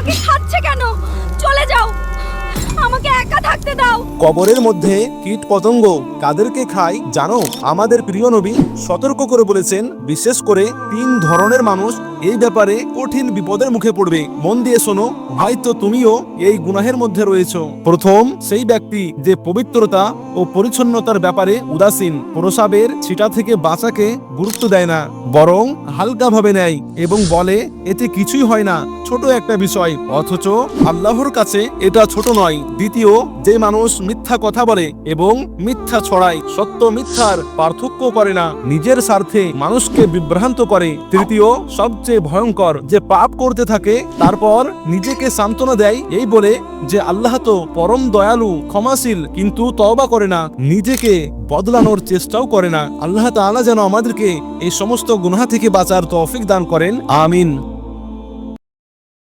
আমাকে খাচ্ছে কেন? চলে যাও, আমাকে একা থাকতে দাও। কবরের মধ্যে কীট পতঙ্গ কাদেরকে খায় জানো? আমাদের প্রিয় নবী সতর্ক করে বলেছেন, বিশেষ করে 3 ধরনের মানুষ এই ব্যাপারে কঠিন বিপদের মুখে পড়বে। মন দিয়ে শোনো, হয়তো তুমিও এই গুনাহের মধ্যে রয়েছো। প্রথম, সেই ব্যক্তি যে পবিত্রতা ও পরিচ্ছন্নতার ব্যাপারে উদাসীন, প্রসাবের ছিটা থেকে বাঁচাকে গুরুত্ব দেয় না, বরং হালকাভাবে নেয় এবং বলে এতে কিছুই হয় না, ছোট একটা বিষয়, অথচ আল্লাহর কাছে এটা ছোট নয়। দ্বিতীয়, যে মানুষ মিথ্যা কথা বলে এবং মিথ্যা ছড়ায়, সত্য মিথ্যার পার্থক্য করে না, নিজের স্বার্থে মানুষকে বিভ্রান্ত করে। তৃতীয়, সবচেয়ে ভয়ঙ্কর, যে পাপ করতে থাকে তারপর নিজেকে সান্ত্বনা দেয় এই বলে যে আল্লাহ তো পরম দয়ালু, ক্ষমাশীল, কিন্তু তওবা করে না, নিজেকে বদলানোর চেষ্টাও করে না। আল্লাহ তাআলা যেন আমাদেরকে এই সমস্ত গুনাহ থেকে বাঁচার তৌফিক দান করেন। আমিন।